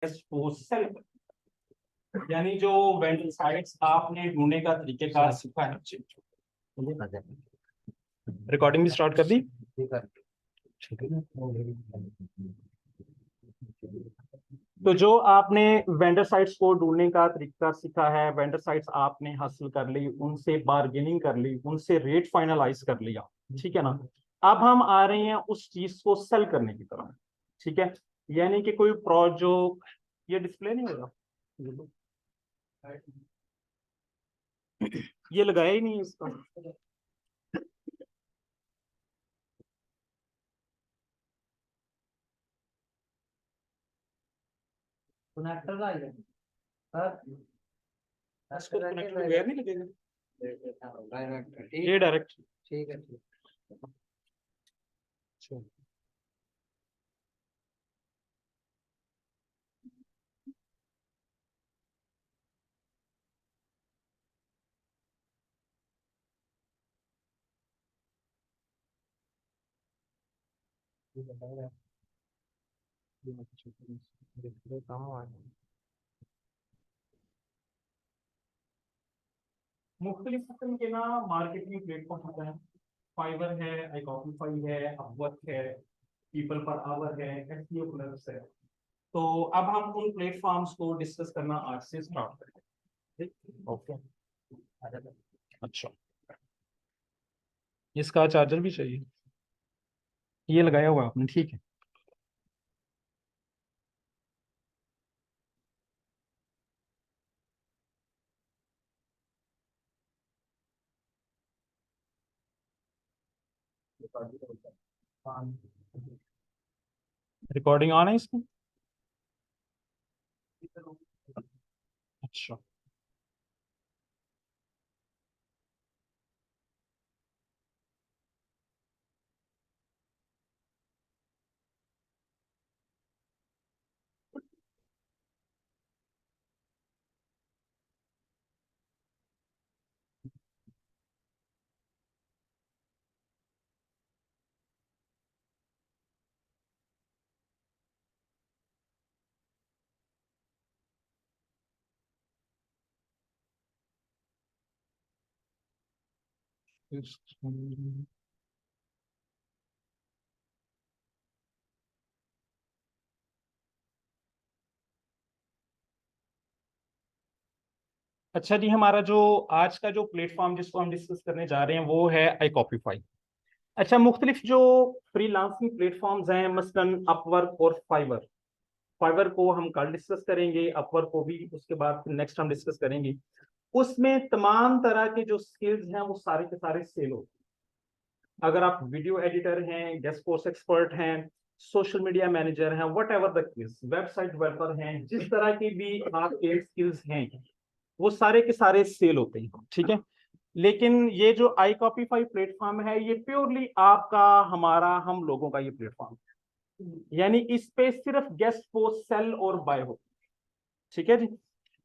Guest को cell कर, यानी जो वेंडर साइट्स आपने ढूंढने का तरीकेकार सीखा है। रिकॉर्डिंग भी स्टार्ट कर दी। तो जो आपने वेंडर साइट्स को ढूंढने का तरीका सीखा है, वेंडर साइट्स आपने हासिल कर ली, उनसे बार्गेनिंग कर ली, उनसे रेट फाइनलाइज कर लिया, ठीक है ना। अब हम आ रहे हैं उस चीज को सेल करने की तरफ, ठीक है। यानी कि कोई जो ये डिस्प्ले नहीं होगा, ये लगाया ही नहीं इसका। कनेक्टर आ गया सर, इसको कनेक्टर वगैरह नहीं लगेगा, डायरेक्ट ये डायरेक्ट। ठीक है। मुख्तलिफ किस्म के ना मार्केटिंग प्लेटफॉर्म होते हैं। फाइवर है, iCopify है, अपवर्क है, पीपल पर आवर है, एसईओ प्लस है। तो अब हम उन प्लेटफॉर्म्स को डिस्कस करना आज से स्टार्ट करेंगे। ओके, अच्छा, इसका चार्जर भी चाहिए, ये लगाया हुआ आपने, ठीक है। रिकॉर्डिंग ऑन है इसकी, अच्छा। अच्छा जी, हमारा जो आज का जो प्लेटफॉर्म जिसको हम डिस्कस करने जा रहे हैं वो है iCopify। अच्छा, मुख्तलिफ जो फ्रीलांसिंग प्लेटफॉर्म्स हैं, मसलन अपवर्क और फाइवर। फाइवर को हम कल डिस्कस करेंगे, अपवर्क को भी उसके बाद नेक्स्ट हम डिस्कस करेंगे। उसमें तमाम तरह के जो स्किल्स हैं वो सारे के सारे सेल होते हैं। अगर आप वीडियो एडिटर हैं, गेस्ट पोस्ट एक्सपर्ट हैं, सोशल मीडिया मैनेजर हैं, what ever the case, website developer हैं, जिस तरह की भी आपके स्किल्स हैं वो सारे के सारे सेल होते हैं, ठीक है। लेकिन ये जो iCopify प्लेटफॉर्म है ये प्योरली आपका, हमारा, हम लोगों का ये प्लेटफॉर्म है। यानी इस पे सिर्फ गेस्ट पोस्ट सेल और बाय हो, ठीक है जी।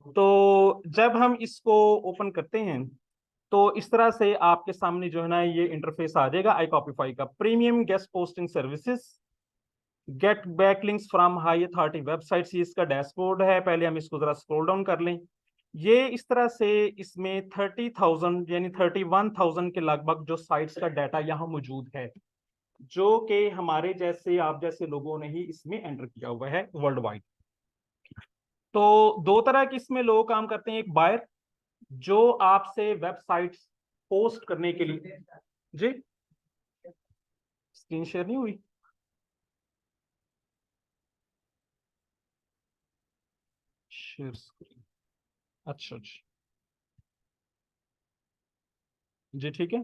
तो जब हम इसको ओपन करते हैं तो इस तरह से आपके सामने जो है ना ये इंटरफेस आ जाएगा iCopify का। Premium guest posting services, get backlinks from high authority websites, ये इसका डैशबोर्ड है। पहले हम इसको जरा स्क्रॉल डाउन कर लें। ये इस तरह से इसमें 30,000 यानी 31,000 के लगभग जो साइट्स का डाटा यहाँ मौजूद है, जो कि हमारे जैसे, आप जैसे लोगों ने ही इसमें एंटर किया हुआ है वर्ल्ड वाइड। तो दो तरह के इसमें लोग काम करते हैं। एक बायर, जो आपसे वेबसाइट्स पोस्ट करने के लिए, जी स्क्रीन शेयर नहीं हुई, शेयर स्क्रीन, अच्छा जी, जी ठीक है।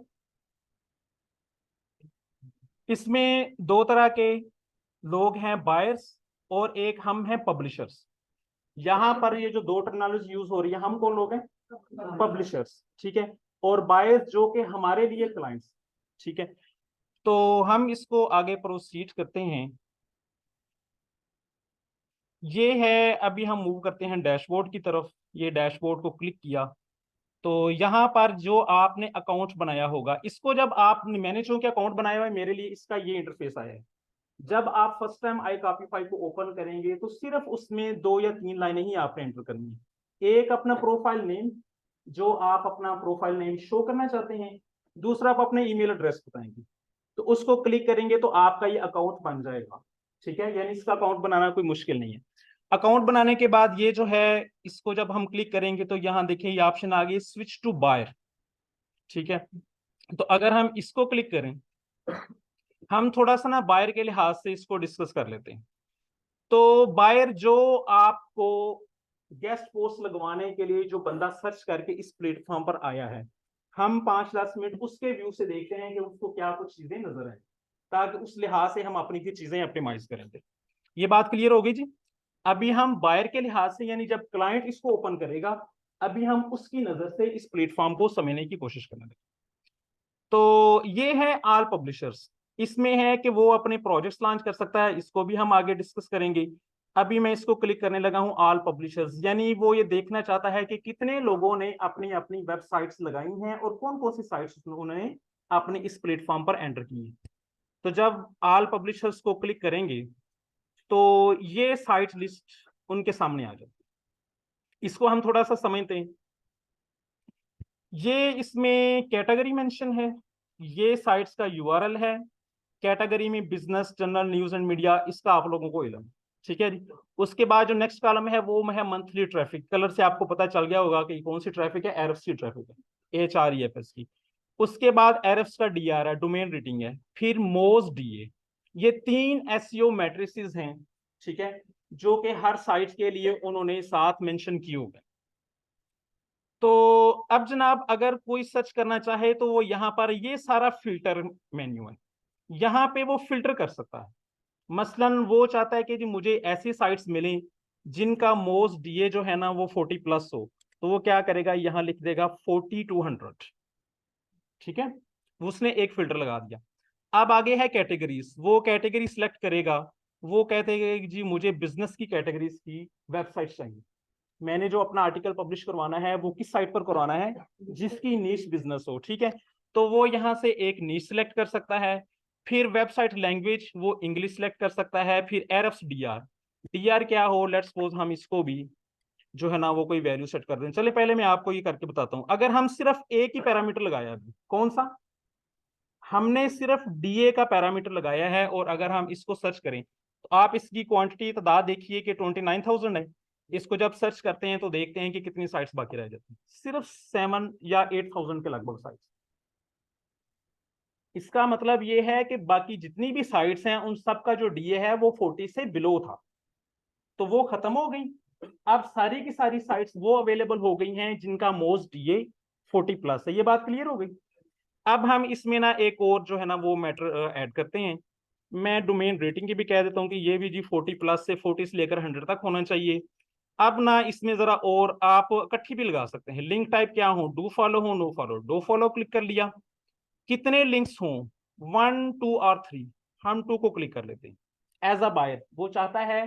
इसमें दो तरह के लोग हैं, बायर्स और एक हम हैं पब्लिशर्स। यहाँ पर ये जो दो टर्मिनोलॉजी यूज हो रही है, हम कौन लोग हैं? पब्लिशर्स, ठीक है। और बायर्स जो कि हमारे लिए क्लाइंट्स, ठीक है। तो हम इसको आगे प्रोसीड करते हैं। ये है, अभी हम मूव करते हैं डैशबोर्ड की तरफ। ये डैशबोर्ड को क्लिक किया तो यहाँ पर जो आपने अकाउंट बनाया होगा, इसको जब आप, मैंने चूंकि अकाउंट बनाया हुआ है मेरे लिए इसका ये इंटरफेस आया है। जब आप फर्स्ट टाइम आई कॉपीफाई को ओपन करेंगे तो सिर्फ उसमें 2 या 3 लाइनें ही आपने एंटर करनी है। एक अपना प्रोफाइल नेम, जो आप अपना प्रोफाइल नेम शो करना चाहते हैं। दूसरा आप अपने ईमेल एड्रेस बताएंगे, तो उसको क्लिक करेंगे तो आपका ये अकाउंट बन जाएगा। ठीक है, यानी इसका अकाउंट बनाना कोई मुश्किल नहीं है। अकाउंट बनाने के बाद ये जो है, इसको जब हम क्लिक करेंगे तो यहाँ देखिए ये ऑप्शन आ गई स्विच टू बायर। ठीक है, तो अगर हम इसको क्लिक करें, हम थोड़ा सा ना बायर के लिहाज से इसको डिस्कस कर लेते हैं। तो बायर जो आपको गेस्ट पोस्ट लगवाने के लिए जो बंदा सर्च करके इस प्लेटफॉर्म पर आया है, हम 5-10 मिनट उसके व्यू से देखते हैं कि उसको क्या कुछ चीजें नजर आए, ताकि उस लिहाज से हम अपनी की चीजें ऑप्टिमाइज करेंगे। ये बात क्लियर हो गई जी। अभी हम बायर के लिहाज से, यानी जब क्लाइंट इसको ओपन करेगा, अभी हम उसकी नजर से इस प्लेटफॉर्म को समझने की कोशिश करेंगे। तो ये है ऑल पब्लिशर्स। इसमें है कि वो अपने प्रोजेक्ट्स लॉन्च कर सकता है, इसको भी हम आगे डिस्कस करेंगे। अभी मैं इसको क्लिक करने लगा हूं ऑल पब्लिशर्स, यानी वो ये देखना चाहता है कि कितने लोगों ने अपनी अपनी वेबसाइट्स लगाई हैं और कौन कौन सी साइट्स उन्होंने अपने इस प्लेटफॉर्म पर एंटर की है। तो जब ऑल पब्लिशर्स को क्लिक करेंगे तो ये साइट लिस्ट उनके सामने आ जाती है। इसको हम थोड़ा सा समझते हैं। ये इसमें कैटेगरी मेंशन है, ये साइट्स का यूआरएल है। कैटेगरी में business, general, news and media, इसका आप लोगों को इलम। ठीक है जी। उसके बाद जो नेक्स्ट कॉलम है वो है मंथली ट्रैफिक। कलर से आपको पता चल गया होगा कि कौन सी ट्रैफिक है, एरएफस की ट्रैफिक है, HREFS की। उसके बाद एरएफस का डीआर है, डोमेन रेटिंग है। फिर मोज डीए। ये 3 एसईओ मैट्रिसेस हैं। ठीक है, जो कि हर साइट के लिए उन्होंने साथ मेंशन किए हुए। तो अब जनाब अगर कोई सर्च करना चाहे तो वो यहाँ पर, ये सारा फिल्टर मेन्यू है, यहाँ पे वो फिल्टर कर सकता है। मसलन वो चाहता है कि जी मुझे ऐसी साइट्स मिलें जिनका मोस्ट डीए जो है ना वो 40+ हो, तो वो क्या करेगा, यहाँ लिख देगा 40-100। ठीक है, उसने एक फिल्टर लगा दिया। अब आगे है कैटेगरीज, वो कैटेगरी सिलेक्ट करेगा। वो कहते हैं कि जी मुझे बिजनेस की कैटेगरीज की वेबसाइट चाहिए। मैंने जो अपना आर्टिकल पब्लिश करवाना है वो किस साइट पर करवाना है, जिसकी नीश बिजनेस हो। ठीक है, तो वो यहाँ से एक नीश सिलेक्ट कर सकता है। फिर वेबसाइट लैंग्वेज वो इंग्लिश सिलेक्ट कर सकता है। फिर एरएफ्स डीआर, डीआर क्या हो, लेट्स सपोज हम इसको भी जो है ना वो कोई वैल्यू सेट कर दें। चलिए पहले मैं आपको ये करके बताता हूँ। अगर हम सिर्फ एक ही पैरामीटर लगाया अभी, कौन सा, हमने सिर्फ डीए का पैरामीटर लगाया है, और अगर हम इसको सर्च करें तो आप इसकी क्वांटिटी तादाद देखिए कि 29,000 है। इसको जब सर्च करते हैं तो देखते हैं कि कितनी साइट्स बाकी रह जाती हैं, सिर्फ 7 या 8,000 के लगभग साइट्स। इसका मतलब ये है कि बाकी जितनी भी साइट्स हैं उन सब का जो डीए है वो 40 से बिलो था, तो वो खत्म हो गई। अब सारी की सारी साइट्स वो अवेलेबल हो गई हैं जिनका मोस्ट डीए 40+ है। ये बात क्लियर हो गई। अब हम इसमें ना एक और जो है ना वो मैटर ऐड करते हैं। मैं डोमेन रेटिंग की भी कह देता हूँ कि ये भी जी 40+ से 40 से लेकर 100 तक होना चाहिए। अब ना इसमें जरा और आप इकट्ठी भी लगा सकते हैं। लिंक टाइप क्या हो, डू फॉलो हो, no follow. Do follow click कर लिया, कितने लिंक्स हों, 1, 2 और 3, हम 2 को क्लिक कर लेते हैं। एज अ बायर वो चाहता है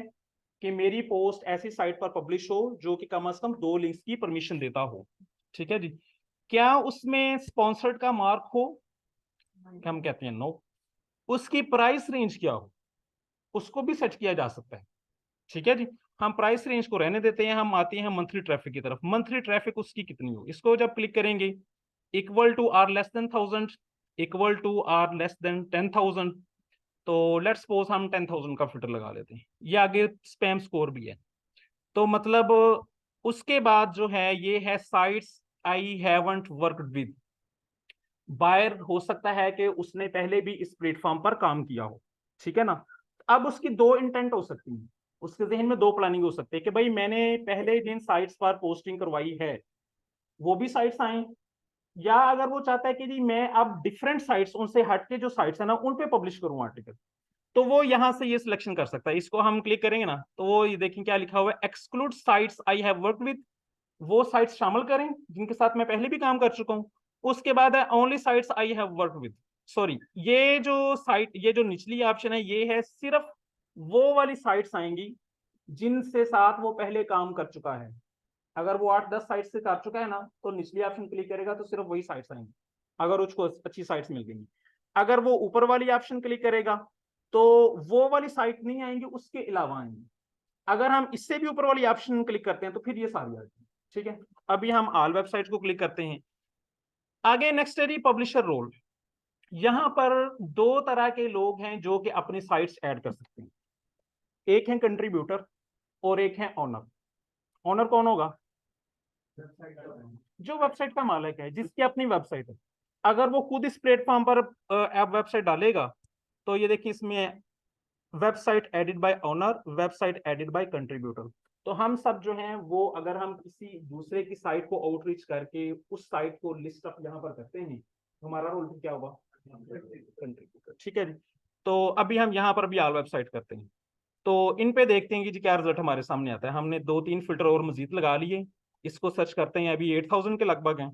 कि मेरी पोस्ट ऐसी साइट पर पब्लिश हो जो कि कम से कम 2 लिंक्स की परमिशन देता हो। ठीक है जी। क्या उसमें स्पॉन्सर्ड का मार्क हो, हम कहते हैं नो। उसकी प्राइस रेंज क्या हो, उसको भी सेट किया जा सकता है। ठीक है जी, हम प्राइस रेंज को रहने देते हैं। हम आते हैं मंथली ट्रैफिक की तरफ। मंथली ट्रैफिक उसकी कितनी हो, इसको जब क्लिक करेंगे, equal to or less than 1000, equal to or less than 10,000। तो लेट्स सपोज हम 10,000 का फिल्टर लगा लेते हैं। ये आगे स्पैम स्कोर भी है। तो मतलब उसके बाद जो है ये है sites I haven't worked with. Buyer हो सकता है कि उसने पहले भी इस प्लेटफॉर्म पर काम किया हो। ठीक है ना। अब उसकी 2 इंटेंट हो सकती हैं, उसके जहन में 2 प्लानिंग हो सकती है कि भाई मैंने पहले जिन साइट्स पर पोस्टिंग करवाई है वो भी साइट्स आए, या अगर वो चाहता है कि जी मैं अब डिफरेंट साइट्स, उनसे हट के जो साइट्स है ना उन पे पब्लिश करूँ आर्टिकल, तो वो यहां से ये सिलेक्शन कर सकता है। इसको हम क्लिक करेंगे ना तो वो ये देखें क्या लिखा हुआ है, exclude sites I have worked with. वो साइट्स शामिल करें जिनके साथ मैं पहले भी काम कर चुका हूं। उसके बाद है only sites I have work with. Sorry, ये जो साइट, ये जो निचली ऑप्शन है ये है सिर्फ वो वाली साइट्स आएंगी जिनसे साथ वो पहले काम कर चुका है। अगर वो 8-10 साइट से कर चुका है ना तो निचली ऑप्शन क्लिक करेगा तो सिर्फ वही साइट्स आएंगी, अगर उसको अच्छी साइट्स मिल गई। अगर वो ऊपर वाली ऑप्शन क्लिक करेगा तो वो वाली साइट नहीं आएंगी, उसके अलावा आएंगी। अगर हम इससे भी ऊपर वाली ऑप्शन क्लिक करते हैं तो फिर ये सारी आती है। ठीक है, अभी हम ऑल वेबसाइट को क्लिक करते हैं। आगे नेक्स्ट है पब्लिशर रोल। यहां पर दो तरह के लोग हैं जो कि अपनी साइट्स ऐड कर सकते हैं। एक है कंट्रीब्यूटर और एक है ऑनर। ऑनर कौन होगा? जो वेबसाइट का मालिक है, जिसकी अपनी वेबसाइट है। अगर वो खुद इस प्लेटफॉर्म पर ऐप वेबसाइट डालेगा तो ये देखिए इसमें website added by owner, website added by contributor. तो हम सब जो हैं वो, अगर हम किसी दूसरे की साइट को आउटरीच करके उस साइट को लिस्ट अप यहाँ पर करते हैं, हमारा रोल क्या होगा? कंट्रीब्यूटर। ठीक है जी। तो अभी हम यहाँ पर भी ऑल वेबसाइट करते हैं। तो इन पे देखते हैं कि जी क्या रिजल्ट हमारे सामने आता है। हमने 2-3 फिल्टर और मजीद लगा लिए। इसको सर्च करते हैं, अभी 8000 के लगभग हैं।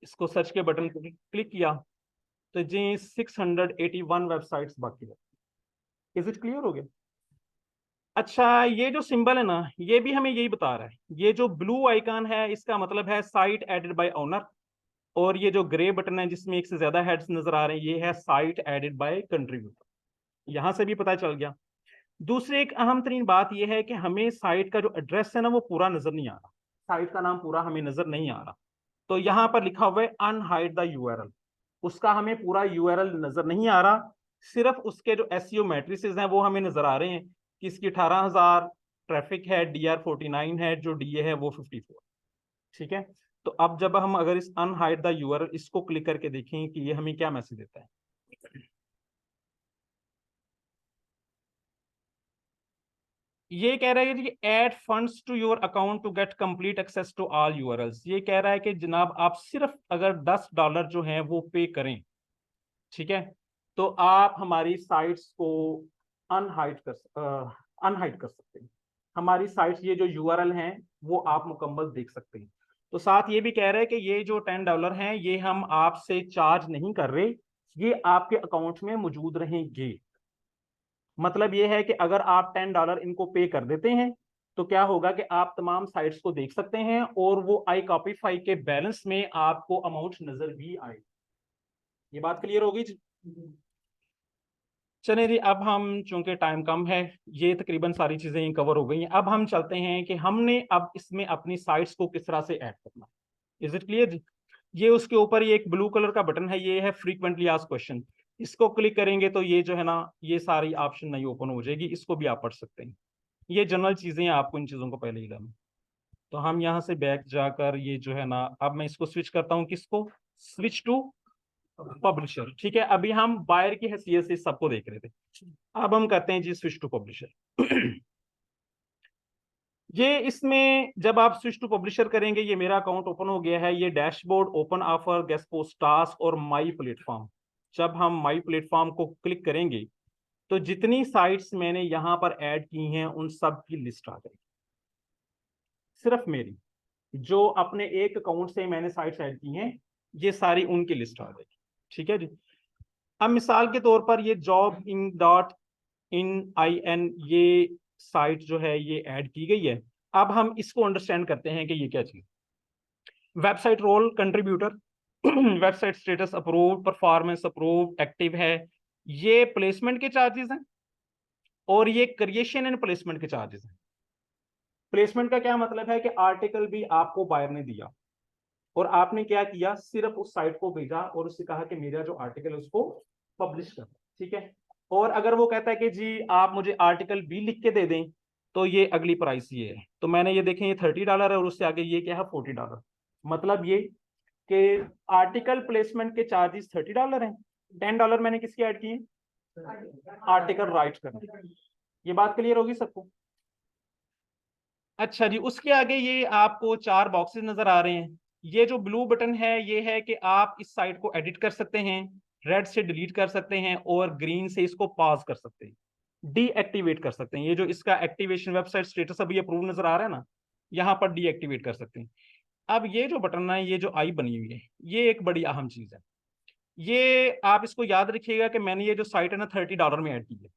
इसको सर्च के बटन को क्लिक किया तो जी 681 वेबसाइट्स बाकी है। इज इट क्लियर हो गया? अच्छा, ये जो सिंबल है ना, ये भी हमें यही बता रहा है। ये जो ब्लू आइकन है इसका मतलब है साइट एडेड बाय ऑनर, और ये जो ग्रे बटन है जिसमें एक से ज्यादा हेड्स नजर आ रहे हैं, ये है साइट एडेड बाय कंट्रीब्यूटर। यहां से भी पता चल गया। दूसरी एक अहम तरीन बात यह है कि हमें साइट का जो एड्रेस है ना वो पूरा नजर नहीं आ रहा। साइट का नाम पूरा हमें नजर नहीं आ रहा। तो यहाँ पर लिखा हुआ है अनहाइड द यूआरएल, उसका हमें पूरा यूआरएल नजर नहीं आ रहा। सिर्फ उसके जो एसईओ मैट्रिसेस हैं वो हमें नजर आ रहे हैं कि इसकी 18,000 ट्रैफिक है, डीआर 49 है, जो डीए है वो 54। ठीक है। तो अब जब हम अगर इस अनहाइड द यूआरएल इसको क्लिक करके देखें कि ये हमें क्या मैसेज देता है। ये कह रहा है कि add funds to your account to get complete access to all URLs. ये कह रहा है कि जनाब आप सिर्फ अगर $10 जो है वो पे करें, ठीक है, तो आप हमारी साइट्स को अनहाइड कर सकते हैं। हमारी साइट्स, ये जो यूआरएल हैं वो आप मुकम्मल देख सकते हैं। तो साथ ये भी कह रहे हैं कि ये जो $10 हैं ये हम आपसे चार्ज नहीं कर रहे, ये आपके अकाउंट में मौजूद रहेंगे। मतलब ये है कि अगर आप $10 इनको पे कर देते हैं तो क्या होगा कि आप तमाम साइट्स को देख सकते हैं और वो आई कॉपीफाई के बैलेंस में आपको अमाउंट नजर भी आए। ये बात क्लियर होगी? चलिए जी, अब हम चूंकि टाइम कम है, ये तकरीबन सारी चीजें कवर हो गई हैं। अब हम चलते हैं कि हमने अब इसमें अपनी साइट्स को किस तरह से ऐड करना। इज इट क्लियर जी? ये उसके ऊपर ये एक ब्लू कलर का बटन है, ये है फ्रीक्वेंटली आस्क्ड क्वेश्चन। इसको क्लिक करेंगे तो ये जो है ना, ये सारी ऑप्शन नहीं ओपन हो जाएगी, इसको भी आप पढ़ सकते हैं। ये जनरल चीजें हैं, आपको इन चीजों को पहले ही करना। तो हम यहाँ से बैक जाकर ये जो है ना, अब मैं इसको स्विच करता हूँ, किसको? Switch to publisher. ठीक है, अभी हम बायर की हैसियत से सबको देख रहे थे, अब हम करते हैं जी स्विच टू पब्लिशर। ये इसमें जब आप स्विच टू पब्लिशर करेंगे, ये मेरा अकाउंट ओपन हो गया है। ये dashboard, open offer, guest post task और माई प्लेटफॉर्म। जब हम माई प्लेटफॉर्म को क्लिक करेंगे तो जितनी साइट्स मैंने यहां पर ऐड की हैं उन सब की लिस्ट आ जाएगी। सिर्फ मेरी जो अपने एक अकाउंट से मैंने साइट्स ऐड की हैं, ये सारी उनकी लिस्ट आ जाएगी। ठीक है जी। अब मिसाल के तौर पर ये job in dot in I N, ये साइट जो है ये ऐड की गई है। अब हम इसको अंडरस्टैंड करते हैं कि ये क्या चीज। Website role contributor, website status approve, performance approve, active है। ये प्लेसमेंट के चार्जेस हैं और ये क्रिएशन एंड प्लेसमेंट के चार्जेस हैं। प्लेसमेंट का क्या मतलब है कि आर्टिकल भी आपको बायर ने दिया और आपने क्या किया, सिर्फ उस साइट को भेजा और उससे कहा कि मेरा जो आर्टिकल है उसको पब्लिश कर। ठीक है। और अगर वो कहता है कि जी आप मुझे आर्टिकल भी लिख के दे दें, तो ये अगली प्राइस ये है। तो मैंने ये देखें, ये $30 है और उससे आगे ये क्या है, $40। मतलब ये कि आर्टिकल प्लेसमेंट के चार्जेस $30 हैं। $10 मैंने किसकी ऐड किए? आर्टिकल राइट करने। ये बात क्लियर होगी सबको? अच्छा जी, उसके आगे ये आपको 4 बॉक्सेस नजर आ रहे हैं। ये जो ब्लू बटन है ये है कि आप इस साइट को एडिट कर सकते हैं, रेड से डिलीट कर सकते हैं और ग्रीन से इसको पॉज कर सकते हैं, डीएक्टिवेट कर सकते हैं। ये जो इसका एक्टिवेशन वेबसाइट स्टेटस अभी अप्रूव नजर आ रहा है ना, यहाँ पर डीएक्टिवेट कर सकते हैं। अब ये जो बटन है, ये जो आई बनी हुई है, ये एक बड़ी अहम चीज है। ये आप इसको याद रखिएगा कि मैंने ये जो साइट है ना $30 में ऐड की है।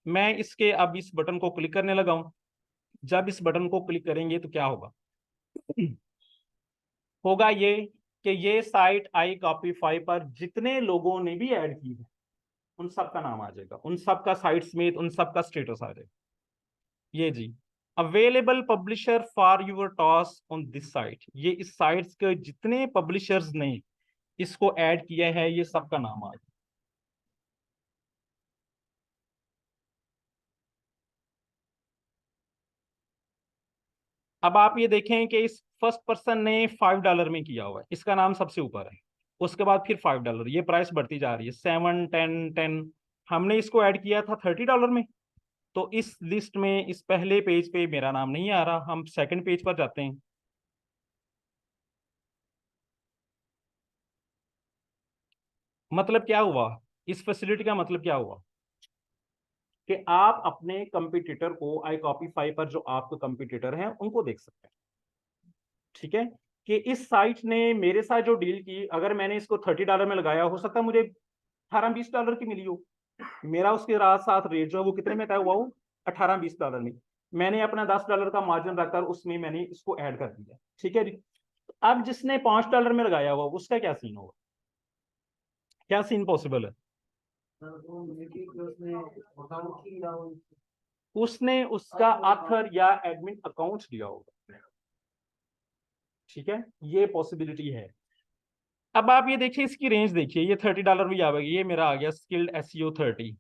मैं इसके अब इस बटन को क्लिक करने लगा हूं। जब इस बटन को क्लिक करेंगे तो क्या होगा? होगा ये कि ये साइट आई कॉपीफाई पर जितने लोगों ने भी ऐड की है उन सब का नाम आ जाएगा, उन सब का साइट समेत उन सब का स्टेटस आ जाएगा। ये जी, available publisher for your toss on this site, ये इस साइट्स के जितने पब्लिशर्स ने इसको ऐड किया है ये सबका नाम आ जाएगा। अब आप ये देखें कि इस फर्स्ट पर्सन ने $5 में किया हुआ है, इसका नाम सबसे ऊपर है, उसके बाद फिर $5, ये प्राइस बढ़ती जा रही है, 7, 10, 10। हमने इसको ऐड किया था $30 में, तो इस लिस्ट में इस पहले पेज पे मेरा नाम नहीं आ रहा। हम सेकंड पेज पर जाते हैं। मतलब क्या हुआ, इस फैसिलिटी का मतलब क्या हुआ कि आप अपने कंपटीटर को iCopify पर जो आपके कंपटीटर हैं उनको देख सकते हैं। ठीक है, कि इस साइट ने मेरे साथ जो डील की, अगर मैंने इसको $30 में लगाया, हो सकता है मुझे $18-20 की मिली हो। मेरा उसके साथ रेट जो है वो कितने में तय हुआ हो, $18-20 में। मैंने अपना $10 का मार्जिन रखकर उसमें मैंने इसको ऐड कर दिया। ठीक है जी, अब जिसने $5 में लगाया हुआ उसका क्या सीन होगा, क्या सीन पॉसिबल है? सर वो मीटिंग जो उसने अकाउंट की या उसने उसका ऑथर या एडमिन अकाउंट दिया होगा। ठीक है, ये पॉसिबिलिटी है। अब आप ये देखिए, इसकी रेंज देखिए, ये $30 भी आ गई, ये मेरा आ गया स्किल्ड SEO 30।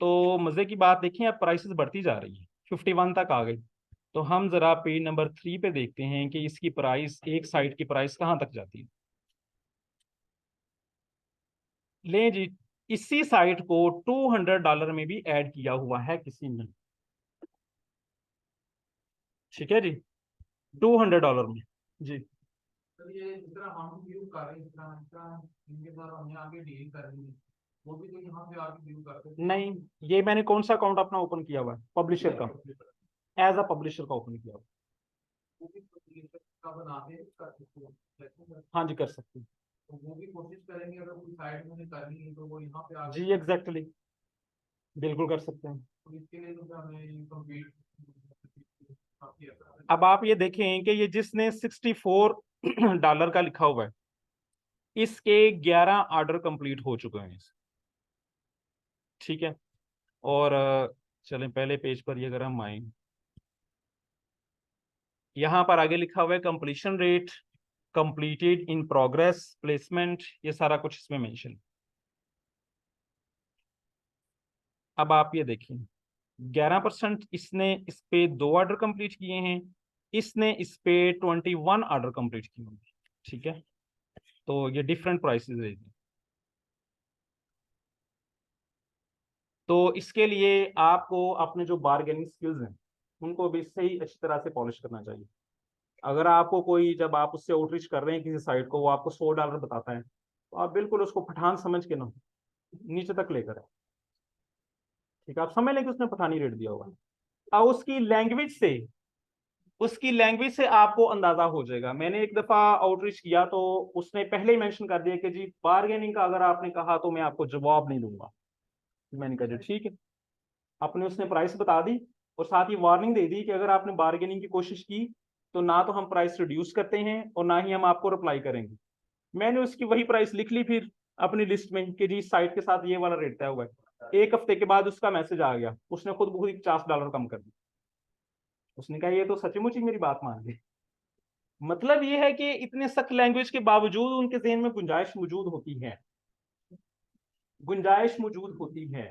तो मजे की बात देखिए, अब प्राइसेस बढ़ती जा रही है, 51 तक आ गई। तो हम जरा पेज नंबर 3 पे देखते हैं कि इसकी प्राइस, एक साइट की प्राइस कहाँ तक जाती है। ले जी, इसी साइट को $200 में भी ऐड किया हुआ है किसी ने। ठीक है जी, $200 में जी। तो ये जितना हम व्यू कर रहे हैं, जितना इनके द्वारा हमें आगे डील कर रही है, वो भी तो यहाँ पे आगे व्यू करते हैं। नहीं, ये मैंने कौन सा अकाउंट अपना ओपन किया हुआ है, पब्लिशर का, एज अ पब्लिशर का ओपन किया हुआ वो भी publisher का बना के कर सकते हैं। है। हाँ जी, कर सकते हैं तो वो भी कोशिश करेंगे, अगर कोई साइड में करनी है तो वो यहाँ पे आगे। जी, एग्जैक्टली, बिल्कुल कर सकते हैं। तो इसके लिए तो हमें ये कम्पीट काफी अच्छा है। अब आप ये देखें कि ये जिसने $64 का लिखा हुआ है, इसके 11 ऑर्डर कंप्लीट हो चुके हैं। ठीक है, और चलें पहले पेज पर, ये अगर हम आए, यहाँ पर आगे लिखा हुआ है completion rate, completed in progress, placement, ये सारा कुछ इसमें मेंशन। अब आप ये देखिए, 11% इसने इस पे 2 ऑर्डर कंप्लीट किए हैं, इसने इस पे 21 ऑर्डर कंप्लीट किए होंगे। ठीक है, तो ये डिफरेंट प्राइसेस रहेगी। तो इसके लिए आपको अपने जो बार्गेनिंग स्किल्स हैं उनको भी सही अच्छी तरह से पॉलिश करना चाहिए। अगर आपको कोई, जब आप उससे आउटरीच कर रहे हैं किसी साइट को, वो आपको $100 बताता है, तो आप बिल्कुल उसको पठान समझ के ना नीचे तक लेकर आए। ठीक है, आप समझ लें कि उसने पठानी रेट दिया हुआ है, और उसकी लैंग्वेज से आपको अंदाजा हो जाएगा। मैंने एक दफा आउटरीच किया तो उसने पहले ही मेंशन कर दिया कि जी बार्गेनिंग का अगर आपने कहा तो मैं आपको जवाब नहीं दूंगा। मैंने कहा जी ठीक है, अपने उसने प्राइस बता दी और साथ ही वार्निंग दे दी कि अगर आपने बार्गेनिंग की कोशिश की तो ना तो हम प्राइस रिड्यूस करते हैं और ना ही हम आपको रिप्लाई करेंगे। मैंने उसकी वही प्राइस लिख ली फिर अपनी लिस्ट में कि जी साइट के साथ ये वाला रेट तय हुआ है। एक हफ्ते के बाद उसका मैसेज आ गया, उसने खुद बहुत ही $50 कम कर दिया। उसने कहा ये तो सचमुच ही मेरी बात मान गई। मतलब ये है कि इतने सख्त लैंग्वेज के बावजूद उनके जहन में गुंजाइश मौजूद होती है, गुंजाइश मौजूद होती है।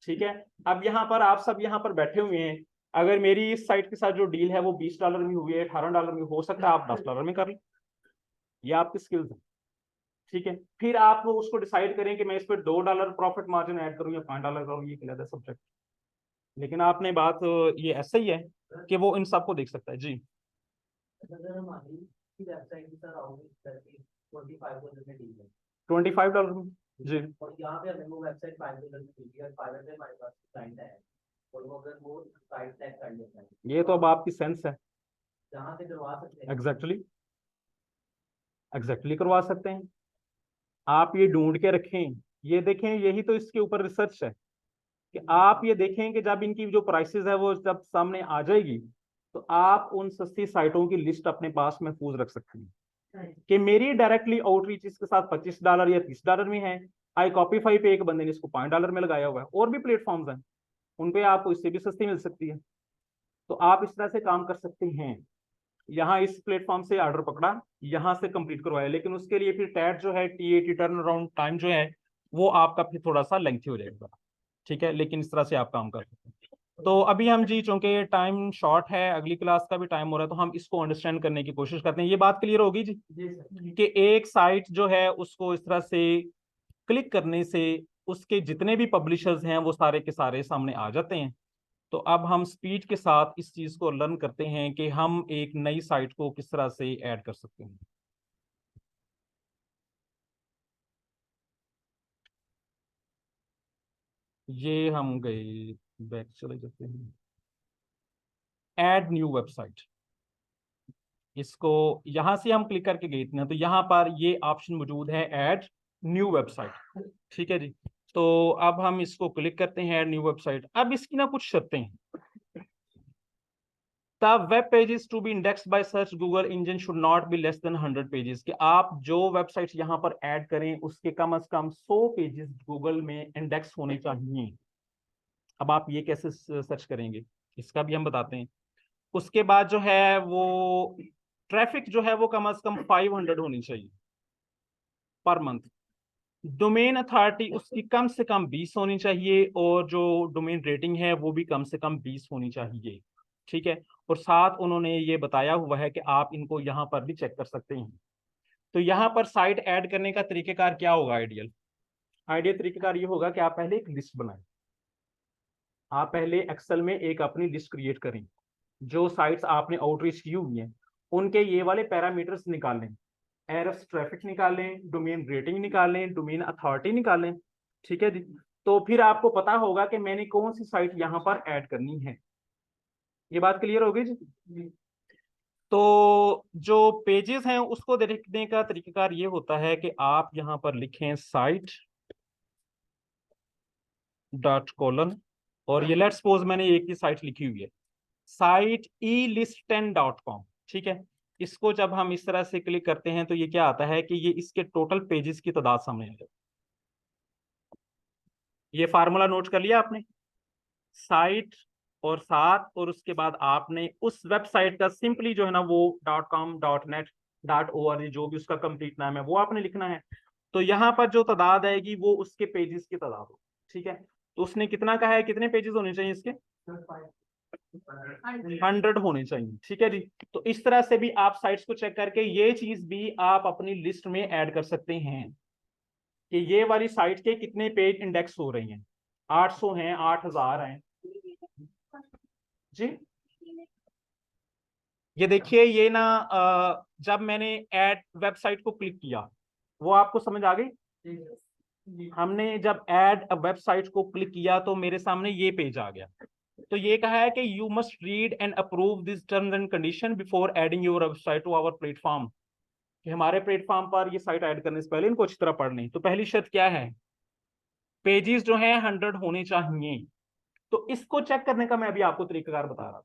ठीक है, अब यहाँ पर आप सब यहाँ पर बैठे हुए हैं, अगर मेरी इस साइट के साथ जो डील है वो $20 में हुई है, $18 में, हो सकता है आप $10 में कर लें, ये आपकी स्किल्स है। ठीक है, फिर आप उसको डिसाइड करें कि मैं इस पर $2 प्रॉफिट मार्जिन ऐड करूं या $5 करूं, ये अलग सब्जेक्ट। लेकिन आपने बात ये ऐसा ही है कि वो इन सबको देख सकता है जी। अगर हमारी वेबसाइट की तरह होगी करके 25 में डील है $25 में जी। और यहाँ पे हमें वो वेबसाइट $5 में मिली है, 5 में हमारे पास क्लाइंट है और वो अगर वो साइट टैग कर लेता है, ये तो अब आपकी सेंस है। जहाँ से करवा सकते हैं। एग्जैक्टली करवा सकते हैं। आप ये ढूंढ के रखें, ये देखें, यही तो इसके ऊपर रिसर्च है कि आप ये देखें कि जब इनकी जो प्राइसेस है वो जब सामने आ जाएगी तो आप उन सस्ती साइटों की लिस्ट अपने पास महफूज रख सकते हैं। कि मेरी डायरेक्टली आउटरीच इसके साथ $25 या $30 में है, आई कॉपीफाई पे एक बंदे ने इसको $5 में लगाया हुआ है, और भी प्लेटफॉर्म्स हैं उन पे आपको इससे भी सस्ती मिल सकती है। तो आप इस तरह से काम कर सकते हैं। यहाँ इस प्लेटफॉर्म से ऑर्डर पकड़ा, यहाँ से कंप्लीट करवाया, लेकिन उसके लिए फिर टैट जो है TAT टर्न अराउंड टाइम जो है वो आपका फिर थोड़ा सा लेंथी हो जाएगा, ठीक है, लेकिन इस तरह से आप काम कर सकते हैं। तो अभी हम जी चूंकि टाइम शॉर्ट है, अगली क्लास का भी टाइम हो रहा है, तो हम इसको अंडरस्टैंड करने की कोशिश करते हैं। ये बात क्लियर होगी जी कि एक साइट जो है उसको इस तरह से क्लिक करने से उसके जितने भी पब्लिशर्स हैं वो सारे के सारे सामने आ जाते हैं। तो अब हम स्पीड के साथ इस चीज को लर्न करते हैं कि हम एक नई साइट को किस तरह से ऐड कर सकते हैं। ये हम गए, बैक चले जाते हैं, ऐड न्यू वेबसाइट, इसको यहां से हम क्लिक करके गए थे ना, तो यहाँ पर ये ऑप्शन मौजूद है ऐड न्यू वेबसाइट, ठीक है जी। तो अब हम इसको क्लिक करते हैं ऐड न्यू वेबसाइट। अब इसकी ना कुछ शर्तें हैं। The web pages to be indexed by search Google engine should not be less than 100 pages, कि आप जो वेबसाइट यहाँ पर ऐड करें उसके कम से कम 100 पेजेस गूगल में इंडेक्स होने चाहिए। अब आप ये कैसे सर्च करेंगे इसका भी हम बताते हैं। उसके बाद जो है वो ट्रैफिक जो है वो कम से कम 500 होनी चाहिए पर मंथ। डोमेन अथॉरिटी उसकी कम से कम 20 होनी चाहिए, और जो डोमेन रेटिंग है वो भी कम से कम 20 होनी चाहिए, ठीक है। और साथ उन्होंने ये बताया हुआ है कि आप इनको यहाँ पर भी चेक कर सकते हैं। तो यहाँ पर साइट ऐड करने का तरीकेकार क्या होगा? आइडियल तरीकेकार ये होगा कि आप पहले एक लिस्ट बनाएं। आप पहले एक्सेल में एक अपनी लिस्ट क्रिएट करें, जो साइट्स आपने आउटरीच की हुई हैं उनके ये वाले पैरामीटर्स निकालें, एरर्स ट्रैफिक निकालें, डोमेन रेटिंग निकालें, डोमेन अथॉरिटी निकालें, ठीक है जी। तो फिर आपको पता होगा कि मैंने कौन सी साइट यहाँ पर ऐड करनी है। ये बात क्लियर होगी जी। तो जो पेजेस हैं उसको देखने का तरीकाकार ये होता है कि आप यहाँ पर लिखें साइट डॉट कॉलन, और ये लेट्स सपोज मैंने एक ही साइट लिखी हुई है साइट elist10.com, ठीक है। इसको जब हम इस तरह से क्लिक करते हैं तो ये क्या आता है कि ये इसके टोटल पेजेस की तादाद सामने आ जाए। ये फार्मूला नोट कर लिया आपने, साइट और साथ, और उसके बाद आपने उस वेबसाइट का सिंपली जो है ना वो .com .net .org जो भी उसका कंप्लीट नाम है वो आपने लिखना है। तो यहाँ पर जो तादाद आएगी वो उसके पेजेस की तादाद हो, ठीक है। तो उसने कितना कहा है, कितने पेजेस होने चाहिए इसके? 100 होने चाहिए, ठीक है जी। तो इस तरह से भी आप साइट्स को चेक करके ये चीज भी आप अपनी लिस्ट में ऐड कर सकते हैं कि ये वाली साइट के कितने पेज इंडेक्स हो रही हैं। 800 हैं, 8000 हैं जी। ये देखिए ये ना जब मैंने ऐड वेबसाइट को क्लिक किया वो आपको समझ आ गई। हमने जब ऐड वेबसाइट को क्लिक किया तो मेरे सामने ये पेज आ गया। तो ये कहा है कि you must read and approve this terms and condition before adding your website to our platform, कि हमारे प्लेटफॉर्म पर ये साइट ऐड करने से पहले इनको अच्छी तरह पढ़ लें। तो पहली शर्त क्या है? पेजेस जो हैं 100 होने चाहिए। तो इसको चेक करने का मैं अभी आपको तरीकाकार बता रहा था,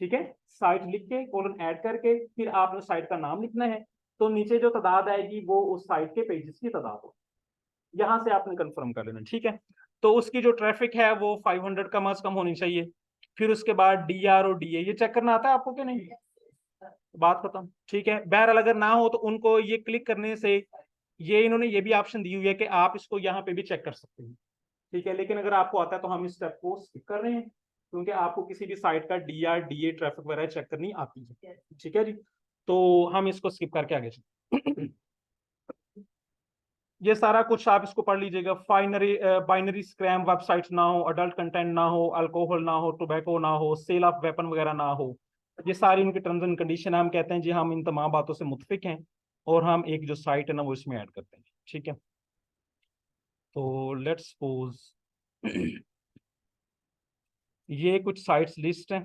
ठीक है। साइट लिख के कॉलन ऐड करके फिर आपने साइट का नाम लिखना है, तो नीचे जो तादाद आएगी वो उस साइट के पेजेस की तादाद हो, यहां से आपने कंफर्म कर लेना, ठीक है। तो उसकी जो ट्रैफिक है वो 500 कम से कम होनी चाहिए। फिर उसके बाद DR और DA ये चेक करना आता है आपको कि नहीं? बात खत्म, ठीक है। बहरहाल अगर ना हो तो उनको ये क्लिक करने से ये इन्होंने ये भी ऑप्शन दी हुई है कि आप इसको यहाँ पे भी चेक कर सकते हैं, ठीक है। लेकिन अगर आपको आता है तो हम इस स्टेप को स्किप कर रहे हैं, क्योंकि आपको किसी भी साइट का DR DA ट्रैफिक वगैरह चेक करनी आती है, ठीक है जी। तो हम इसको स्किप करके आगे चलते। ये सारा कुछ आप इसको पढ़ लीजिएगा। बाइनरी स्क्रैम वेबसाइट ना हो, अडल्ट कंटेंट ना हो, अल्कोहल ना हो, टोबैको ना हो, सेल ऑफ वेपन वगैरह ना हो, ये सारी उनकी टर्म्स एंड कंडीशन है। हम कहते हैं जी हम इन तमाम बातों से मुतफिक हैं और हम एक जो साइट है ना वो इसमें ऐड करते हैं, ठीक है। तो लेट्स सपोज ये कुछ साइट्स लिस्ट है,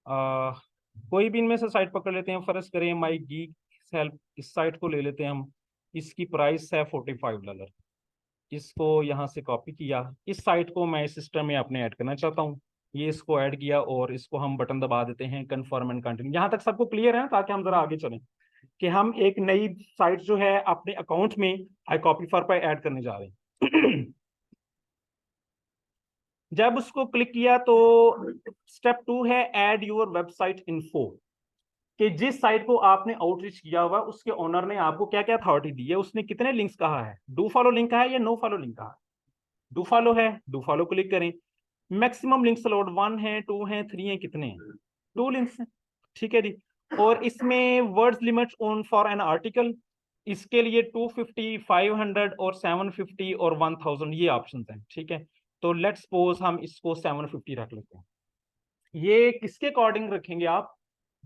कोई भी इनमें से साइट पकड़ लेते हैं। फर्ज करें माई गीक हेल्प, इस साइट को ले लेते हैं हम। इसकी प्राइस है $45। इसको यहाँ से कॉपी किया, इस साइट को मैं इस सिस्टम में अपने ऐड करना चाहता हूँ। ये इसको ऐड किया और इसको हम बटन दबा देते हैं कन्फर्म एंड कंटिन्यू। यहाँ तक सबको क्लियर है ना, ताकि हम जरा आगे चलें कि हम एक नई साइट जो है अपने अकाउंट में iCopyFar पर ऐड करने जा रहे हैं। जब उसको क्लिक किया तो स्टेप 2 है ऐड योर वेबसाइट इन्फो, कि जिस साइट को आपने आउटरीच किया हुआ उसके ओनर ने आपको क्या क्या अथॉरिटी दी है, उसने कितने लिंक्स कहा है, डू फॉलो लिंक कहा है या नो फॉलो लिंक कहा है। डू फॉलो है, डू फॉलो क्लिक करें। मैक्सिमम लिंक्स अलाउड 1 है, 2 है, 3 है, कितने हैं, 2 लिंक्स हैं, ठीक है जी। और इसमें words limit on for an article, इसके लिए 250, 500 और 750 और 1000 ये ऑप्शंस हैं, ठीक है। तो लेट्स सपोज हम इसको 750 रख लेते हैं। ये किसके अकॉर्डिंग रखेंगे आप,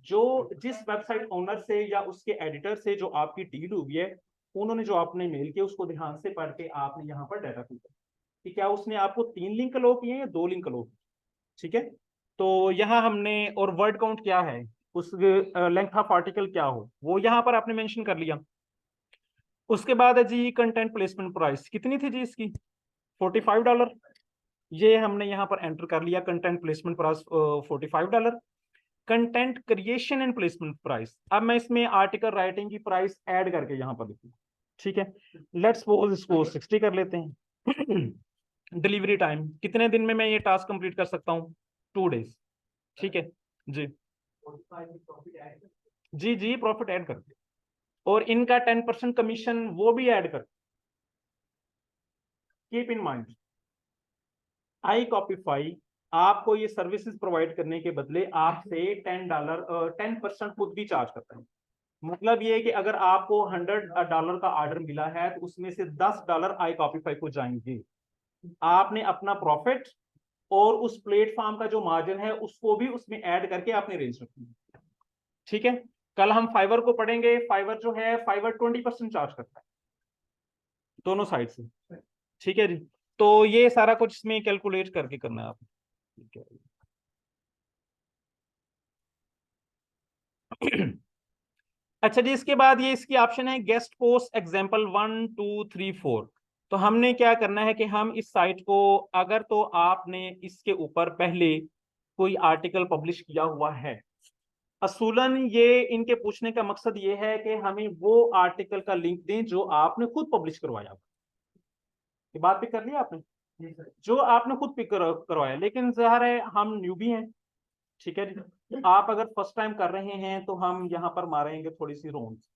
जो जिस वेबसाइट ओनर से या उसके एडिटर से जो आपकी डील हुई है, उन्होंने जो आपने मेल किया उसको ध्यान से पढ़ के आपने यहाँ पर डाटा फिल कि क्या उसने आपको 3 लिंक अलो किए या 2 लिंक अलो किए, ठीक है। तो यहाँ हमने, और वर्ड काउंट क्या है, उस लेंथ ऑफ आर्टिकल क्या हो, वो यहाँ पर आपने मेंशन कर लिया। उसके बाद है जी कंटेंट प्लेसमेंट प्राइस, कितनी थी जी इसकी, $45। ये हमने यहाँ पर एंटर कर लिया, content placement price $45। Content creation and placement price, अब मैं इसमें आर्टिकल राइटिंग की प्राइस ऐड करके यहाँ पर लिखूँ, ठीक है। लेट्स सपोज इसको 60 कर लेते हैं। डिलीवरी टाइम, कितने दिन में मैं ये टास्क कंप्लीट कर सकता हूँ, 2 डेज, ठीक है जी। जी जी, प्रॉफिट ऐड करके, और इनका 10% कमीशन वो भी ऐड कर। कीप इन माइंड iCopyFy आपको ये सर्विसेज प्रोवाइड करने के बदले आपसे $10 खुद भी चार्ज करता है। मतलब ये है कि अगर आपको $100 का ऑर्डर मिला है तो उसमें से $10 iCopyFy को जाएंगे। आपने अपना प्रॉफिट और उस प्लेटफॉर्म का जो मार्जिन है उसको भी उसमें ऐड करके आपने रेंज रखनी है, ठीक है। कल हम फाइवर को पढ़ेंगे, फाइवर जो है फाइवर 20% चार्ज करता है दोनों साइड से, ठीक है जी। तो ये सारा कुछ इसमें कैलकुलेट करके करना है आप, ठीक है। अच्छा जी, इसके बाद ये इसकी ऑप्शन है गेस्ट पोस्ट एग्जाम्पल 1 2 3 4। तो हमने क्या करना है कि हम इस साइट को, अगर तो आपने इसके ऊपर पहले कोई आर्टिकल पब्लिश किया हुआ है, असूलन ये इनके पूछने का मकसद ये है कि हमें वो आर्टिकल का लिंक दें जो आपने खुद पब्लिश करवाया। ये बात पिक कर लिया आपने, जो आपने खुद पिक करवाया, लेकिन ज़ाहिर है हम न्यूबी हैं, ठीक है जी। आप अगर फर्स्ट टाइम कर रहे हैं तो हम यहाँ पर मारेंगे थोड़ी सी रोन्स,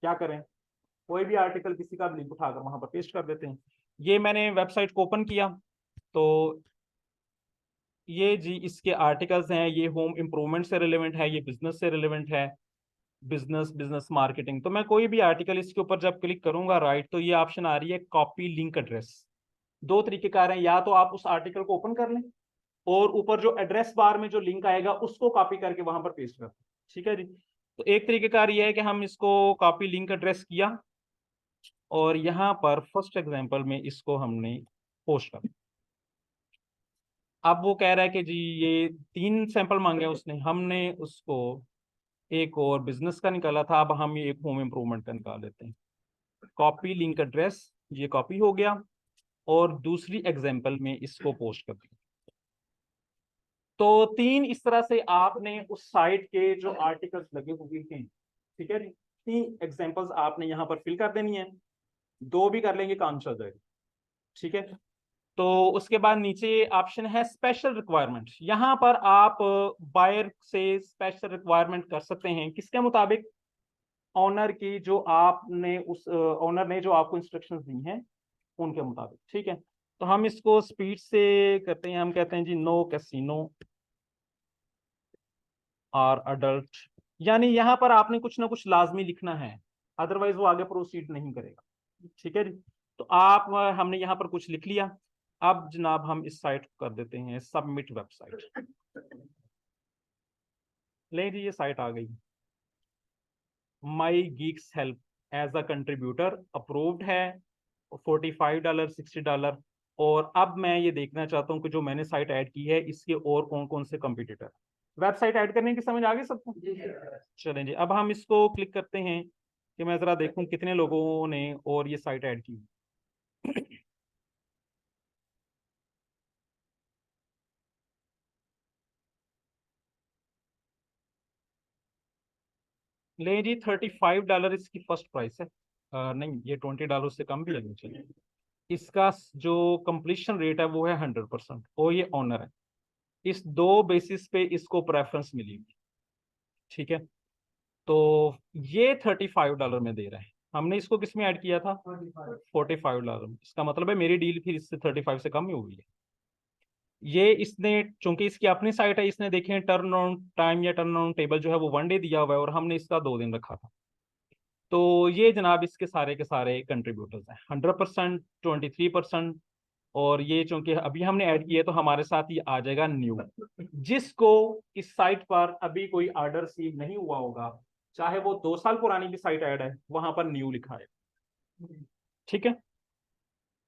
क्या करें, कोई भी आर्टिकल किसी का लिंक उठाकर वहां पर पेस्ट कर देते हैं। ये मैंने वेबसाइट को ओपन किया तो ये जी इसके आर्टिकल्स हैं, ये होम इम्प्रूवमेंट से रिलेवेंट है, ये बिजनेस से रिलेवेंट है, बिजनेस मार्केटिंग। तो मैं कोई भी आर्टिकल इसके ऊपर जब क्लिक करूंगा राइट, तो ये ऑप्शन आ रही है कॉपी लिंक एड्रेस। 2 तरीके कार हैं, या तो आप उस आर्टिकल को ओपन कर लें और ऊपर जो एड्रेस बार में जो लिंक आएगा उसको कॉपी करके वहां पर पेस्ट कर दें, ठीक है जी। तो एक तरीकेकार ये है कि हम इसको कॉपी लिंक एड्रेस किया और यहाँ पर फर्स्ट एग्जांपल में इसको हमने पोस्ट कर। अब वो कह रहा है कि जी ये 3 सैंपल मांगे उसने, हमने उसको एक और बिजनेस का निकाला था, अब हम ये एक होम इम्प्रूवमेंट का निकाल लेते हैं। कॉपी लिंक एड्रेस, ये कॉपी हो गया और दूसरी एग्जांपल में इसको पोस्ट कर दिया। तो 3 इस तरह से आपने उस साइट के जो आर्टिकल्स लगे हुए हैं, ठीक है जी, 3 एग्जांपल्स आपने यहाँ पर फिल कर देनी है। 2 भी कर लेंगे काम चल जाएगा, ठीक है। तो उसके बाद नीचे ऑप्शन है स्पेशल रिक्वायरमेंट, यहाँ पर आप बायर से स्पेशल रिक्वायरमेंट कर सकते हैं, किसके मुताबिक, ऑनर की, जो आपने उस ऑनर ने जो आपको इंस्ट्रक्शंस दी हैं उनके मुताबिक, ठीक है। तो हम इसको स्पीड से करते हैं, हम कहते हैं जी नो कैसीनो और अडल्ट, यानी यहाँ पर आपने कुछ ना कुछ लाजमी लिखना है, अदरवाइज वो आगे प्रोसीड नहीं करेगा, ठीक है जी। तो आप हमने यहाँ पर कुछ लिख लिया। अब जनाब हम इस साइट को कर देते हैं सबमिट वेबसाइट। ले जी ये साइट आ गई, my geeks help as a contributor approved है, $45 $60। और अब मैं ये देखना चाहता हूँ कि जो मैंने साइट ऐड की है इसके और कौन कौन से कंपटीटर, वेबसाइट ऐड करने की समझ आ गई सबको। चलें जी, अब हम इसको क्लिक करते हैं कि मैं जरा देखूं कितने लोगों ने और ये साइट ऐड की। ले जी $35 इसकी फर्स्ट प्राइस है। नहीं, ये $20 से कम भी लगनी चाहिए। इसका जो कंप्लीशन रेट है वो है 100%, और ये ऑनर है। इस दो बेसिस पे इसको प्रेफरेंस मिलेगी, ठीक है। तो ये $35 में दे रहे हैं। हमने इसको किस में ऐड किया था? $45 में। इसका मतलब है मेरी डील फिर इससे 35 से कम ही हुई है। ये इसने, चूंकि इसकी अपनी साइट है, इसने देखें टर्न ऑन टाइम या टर्न ऑन टेबल जो है वो 1 डे दिया हुआ है, और हमने इसका 2 दिन रखा था। तो ये जनाब इसके सारे के सारे कंट्रीब्यूटर्स हैं, 100%, 23%। और ये चूंकि अभी हमने ऐड किया है तो हमारे साथ ये आ जाएगा न्यू। जिसको इस साइट पर अभी कोई ऑर्डर रिसीव नहीं हुआ होगा, चाहे वो 2 साल पुरानी भी साइट ऐड है, वहां पर न्यू लिखा है, ठीक है।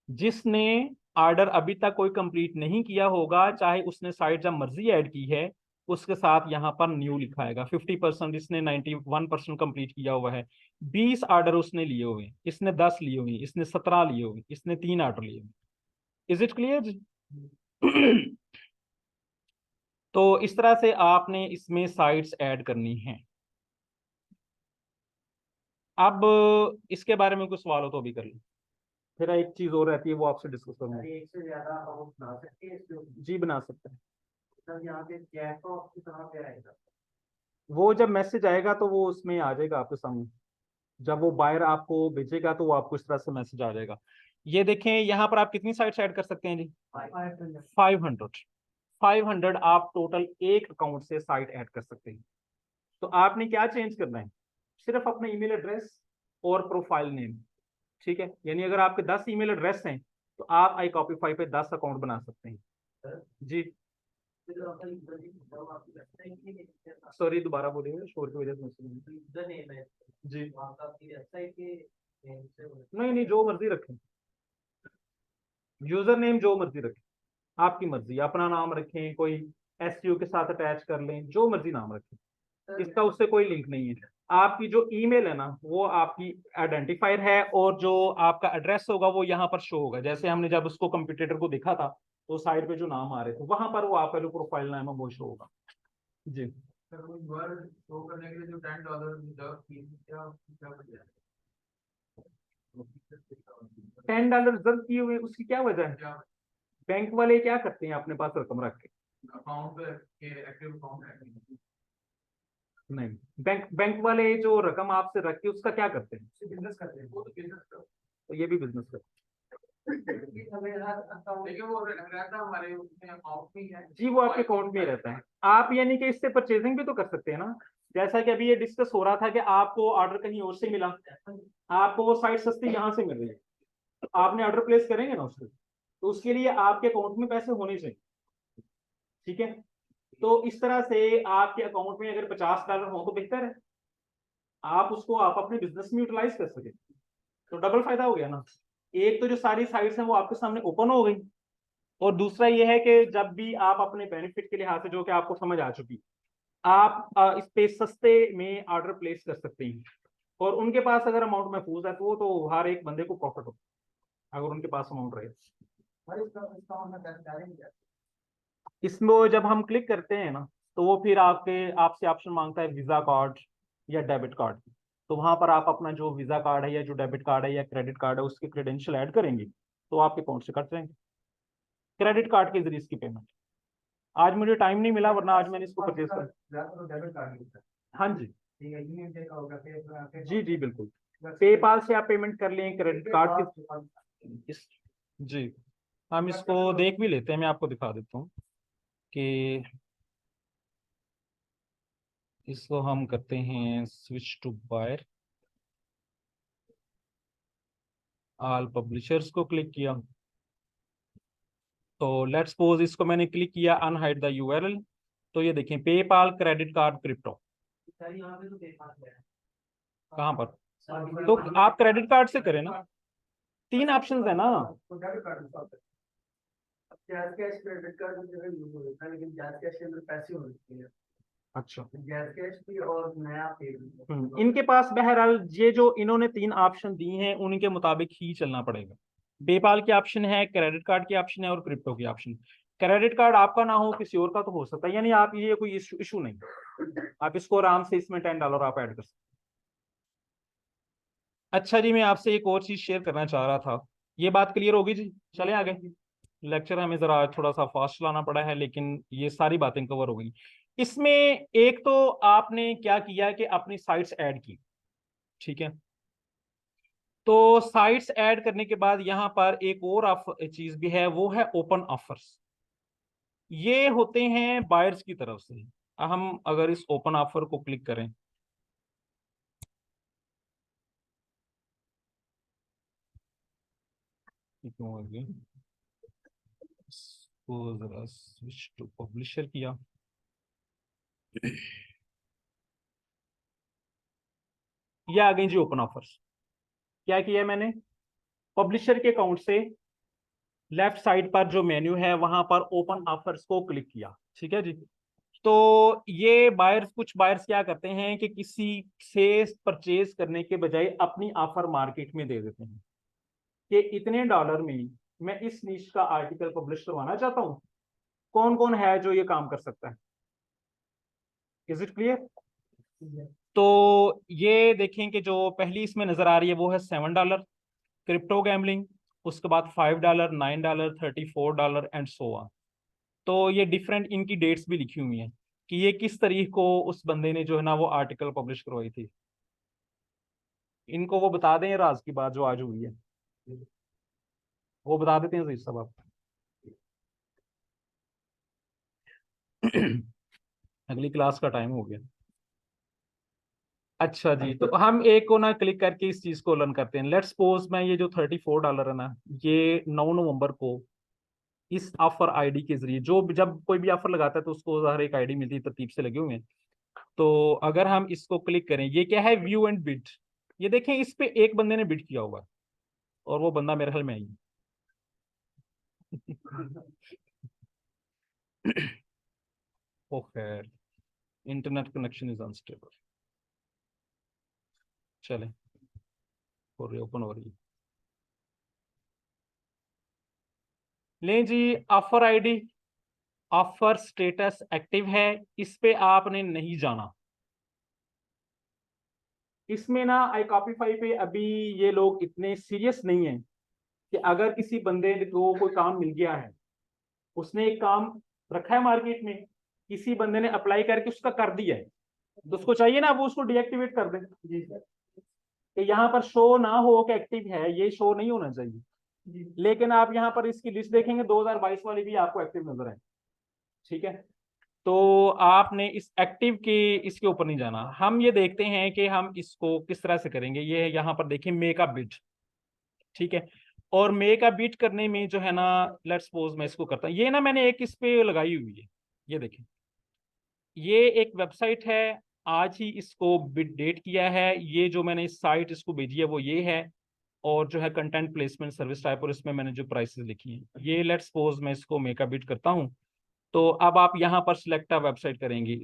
जिसने ऑर्डर अभी तक कोई कंप्लीट नहीं किया होगा, चाहे उसने साइट जब मर्जी ऐड की है, उसके साथ यहाँ पर न्यू लिखाएगा। 50% इसने 91% कंप्लीट किया हुआ है। 20 ऑर्डर उसने लिए हुए, इसने 10 लिए हुए, इसने 17 लिए हुए, इसने 3 ऑर्डर लिए हुए। Is it clear? तो इस तरह से आपने इसमें साइट्स ऐड करनी है। अब इसके बारे में कुछ सवाल हो तो अभी कर लो, फिर एक चीज और रहती है वो आपसे डिस्कस करूंगा। एक से ज्यादा अमाउंट बना सकते हैं इसके ऊपर। जी बना सकते हैं। तब यहाँ पे चैट बॉक्स की तरह पे आएगा। वो जब मैसेज आएगा तो वो उसमें आ जाएगा आपके सामने। जब वो बायर आपको भेजेगा तो वो आपको इस तरह से मैसेज आ जाएगा। ये देखें, यहाँ पर आप कितनी साइट्स ऐड कर सकते हैं जी? 500। 500 आप टोटल एक अकाउंट से साइट ऐड कर सकते हैं। तो आपने क्या चेंज करना है? सिर्फ अपना ईमेल एड्रेस और प्रोफाइल नेम, ठीक है। यानी अगर आपके 10 ईमेल एड्रेस हैं तो आप iCopify पे 10 अकाउंट बना सकते हैं जी। सॉरी, दोबारा बोलिए, शोर की वजह से जी। नहीं नहीं, जो मर्जी रखें, यूजर नेम जो मर्जी रखें, आपकी मर्जी। अपना नाम रखें, कोई SU के साथ अटैच कर लें, जो मर्जी नाम रखें, इसका उससे कोई लिंक नहीं है। आपकी जो ईमेल है ना वो आपकी आइडेंटिफायर है, और जो आपका एड्रेस होगा वो यहाँ पर शो होगा। जैसे हमने जब उसको कंप्यूटर को देखा था तो साइड पे जो नाम आ रहे थे वहां पर वो आपका जो प्रोफाइल नाम है वो शो होगा जी। सर कोई वर्ड शो करने के लिए जो $10 रिजर्व फीस क्या क्या वजह है? $10 रिजर्व किए हुए, उसकी क्या वजह है? क्या बैंक वाले क्या करते हैं अपने पास रकम रख के? अकाउंट के एक्टिव अकाउंट है? नहीं, बैंक वाले जो रकम आपसे रख के उसका क्या करते हैं? बिजनेस करते हैं, वो तो बिजनेस करते तो ये भी बिजनेस करते हैं। लेकिन वो रहता हमारे उसमें अकाउंट में है हैं जी, वो आपके अकाउंट में ही रहता है। आप यानी कि इससे परचेजिंग भी तो कर सकते हैं ना। जैसा कि अभी ये डिस्कस हो रहा था कि आपको ऑर्डर कहीं और से मिला, आपको वो साइट सस्ती यहाँ से मिल रही है, तो आपने ऑर्डर प्लेस करेंगे ना उसको, तो उसके लिए आपके अकाउंट में पैसे होने चाहिए, ठीक है। तो इस तरह से आपके अकाउंट में अगर $50 हो तो बेहतर है, आप उसको आप अपने बिजनेस में यूटिलाइज कर सके, तो डबल फायदा हो गया ना। एक तो जो सारी साइट्स हैं वो आपके सामने ओपन हो गई, और दूसरा ये है कि जब भी आप अपने बेनिफिट के लिहाज से, जो कि आपको समझ आ चुकी, आप इस पे सस्ते में ऑर्डर प्लेस कर सकते हैं। और उनके पास अगर अमाउंट महफूज है तो वो तो हर एक बंदे को प्रॉफिट हो अगर उनके पास अमाउंट रहे। इसमें वो जब हम क्लिक करते हैं ना तो वो फिर आपसे ऑप्शन मांगता है वीजा कार्ड या डेबिट कार्ड। तो वहां पर आप अपना जो वीजा कार्ड है या जो डेबिट कार्ड है या क्रेडिट कार्ड है उसके क्रेडेंशियल ऐड करेंगे तो आपके अकाउंट से कट जाएंगे। क्रेडिट कार्ड के जरिए इसकी पेमेंट। आज मुझे टाइम नहीं मिला, वरना आज मैंने इसको परचेज कर। हाँ जी, जी जी बिल्कुल। पेपाल से आप पेमेंट कर लें, क्रेडिट कार्ड के जी। हम इसको देख भी लेते हैं, मैं आपको दिखा देता हूँ कि इसको हम करते हैं switch to buyer. All publishers को क्लिक किया तो लेट्स सपोज इसको मैंने क्लिक किया अनहाइड द यूआरएल। तो ये देखें पेपाल क्रेडिट कार्ड क्रिप्टो कहाँ पर? तो आप क्रेडिट कार्ड से करें ना, 3 ऑप्शंस है ना। अच्छा, गैस कैश भी और नया पे भी। इनके पास बहरहाल ये जो इन्होंने 3 ऑप्शन दी हैं उनके मुताबिक ही चलना पड़ेगा। पेपाल की ऑप्शन है, क्रेडिट कार्ड की ऑप्शन है और क्रिप्टो की ऑप्शन। क्रेडिट कार्ड आपका ना हो किसी और का तो हो सकता है, यानी आप ये कोई इशू नहीं, आप इसको आराम से इसमें $10 आप ऐड कर सकते हैं। अच्छा जी, मैं आपसे एक और चीज शेयर करना चाह रहा था। ये बात क्लियर होगी जी? चले आगे। लेक्चर हमें जरा थोड़ा सा फास्ट चलाना पड़ा है, लेकिन ये सारी बातें कवर हो गई। इसमें एक तो आपने क्या किया कि अपनी साइट्स ऐड की, ठीक है। तो साइट्स ऐड करने के बाद यहाँ पर एक और चीज भी है, वो है ओपन ऑफर्स। ये होते हैं बायर्स की तरफ से। हम अगर इस ओपन ऑफर को क्लिक करें, क्यों आगे इसको जरा स्विच टू पब्लिशर किया। ये आ गई जी ओपन ऑफर्स। क्या किया मैंने? पब्लिशर के अकाउंट से लेफ्ट साइड पर जो मेन्यू है वहां पर ओपन ऑफर्स को क्लिक किया, ठीक है जी। तो ये बायर्स, कुछ बायर्स क्या करते हैं कि किसी से परचेज करने के बजाय अपनी ऑफर मार्केट में दे देते हैं कि इतने डॉलर में मैं इस नीश का आर्टिकल पब्लिश करवाना चाहता हूं, कौन कौन है जो ये काम कर सकता है। Is it clear? तो ये देखें कि जो पहली इसमें नजर आ रही है वो है $7 क्रिप्टो गैम्बलिंग, उसके बाद $5, $9, $34 एंड सो ऑन। तो ये डिफरेंट इनकी डेट्स भी लिखी हुई हैं कि ये किस तारीख को उस बंदे ने जो है ना वो आर्टिकल पब्लिश करवाई थी। इनको वो बता दें राज की बात जो आज हुई है, वो बता देते हैं सब आप। अगली क्लास का टाइम हो गया। अच्छा जी, तो हम एक को ना क्लिक करके इस चीज को लर्न करते हैं। लेट्स सपोज मैं ये जो $34 है ना, ये 9 नवंबर को इस ऑफर आईडी के जरिए, जो जब कोई भी ऑफर लगाता है तो उसको हर एक आईडी मिलती है, तरतीब से लगे हुए हैं। तो अगर हम इसको क्लिक करें, ये क्या है? View and bid. ये देखें, इस पे एक बंदे ने बिड किया हुआ है और वो बंदा मेरे ख्याल में आई। ओ खैर, इंटरनेट कनेक्शन इज अनस्टेबल। चले, और ओपन हो रही है। ले जी, offer ID, offer status active है, इस पे आपने नहीं जाना। इसमें ना iCopify पे अभी ये लोग इतने सीरियस नहीं है कि अगर किसी बंदे को कोई काम मिल गया है, उसने एक काम रखा है मार्केट में, किसी बंदे ने अप्लाई करके उसका कर दिया है, तो उसको चाहिए ना वो उसको डीएक्टिवेट कर दे। जी सर। कि यहाँ पर शो ना हो कि एक्टिव है, ये शो नहीं होना चाहिए। लेकिन आप यहाँ पर इसकी लिस्ट देखेंगे, 2022 वाली भी आपको एक्टिव नजर है, ठीक है। तो आपने इस एक्टिव के इसके ऊपर नहीं जाना। हम ये देखते हैं कि हम इसको किस तरह से करेंगे। ये यहाँ पर देखिए मेक अ बिड, ठीक है। और मेक अ बिड करने में जो है ना, लेट्स सपोज मैं इसको करता हूँ। ये ना मैंने एक इस पे लगाई हुई है, ये देखें, ये एक वेबसाइट है, आज ही इसको बिड डेट किया है। ये जो मैंने इस साइट इसको भेजी है वो ये है, और जो है कंटेंट प्लेसमेंट सर्विस टाइप, और इसमें मैंने जो प्राइसेस लिखी हैं ये। लेट्स सपोज मैं इसको मेक अ बिड करता हूँ। तो अब आप यहाँ पर सिलेक्ट अ वेबसाइट करेंगे,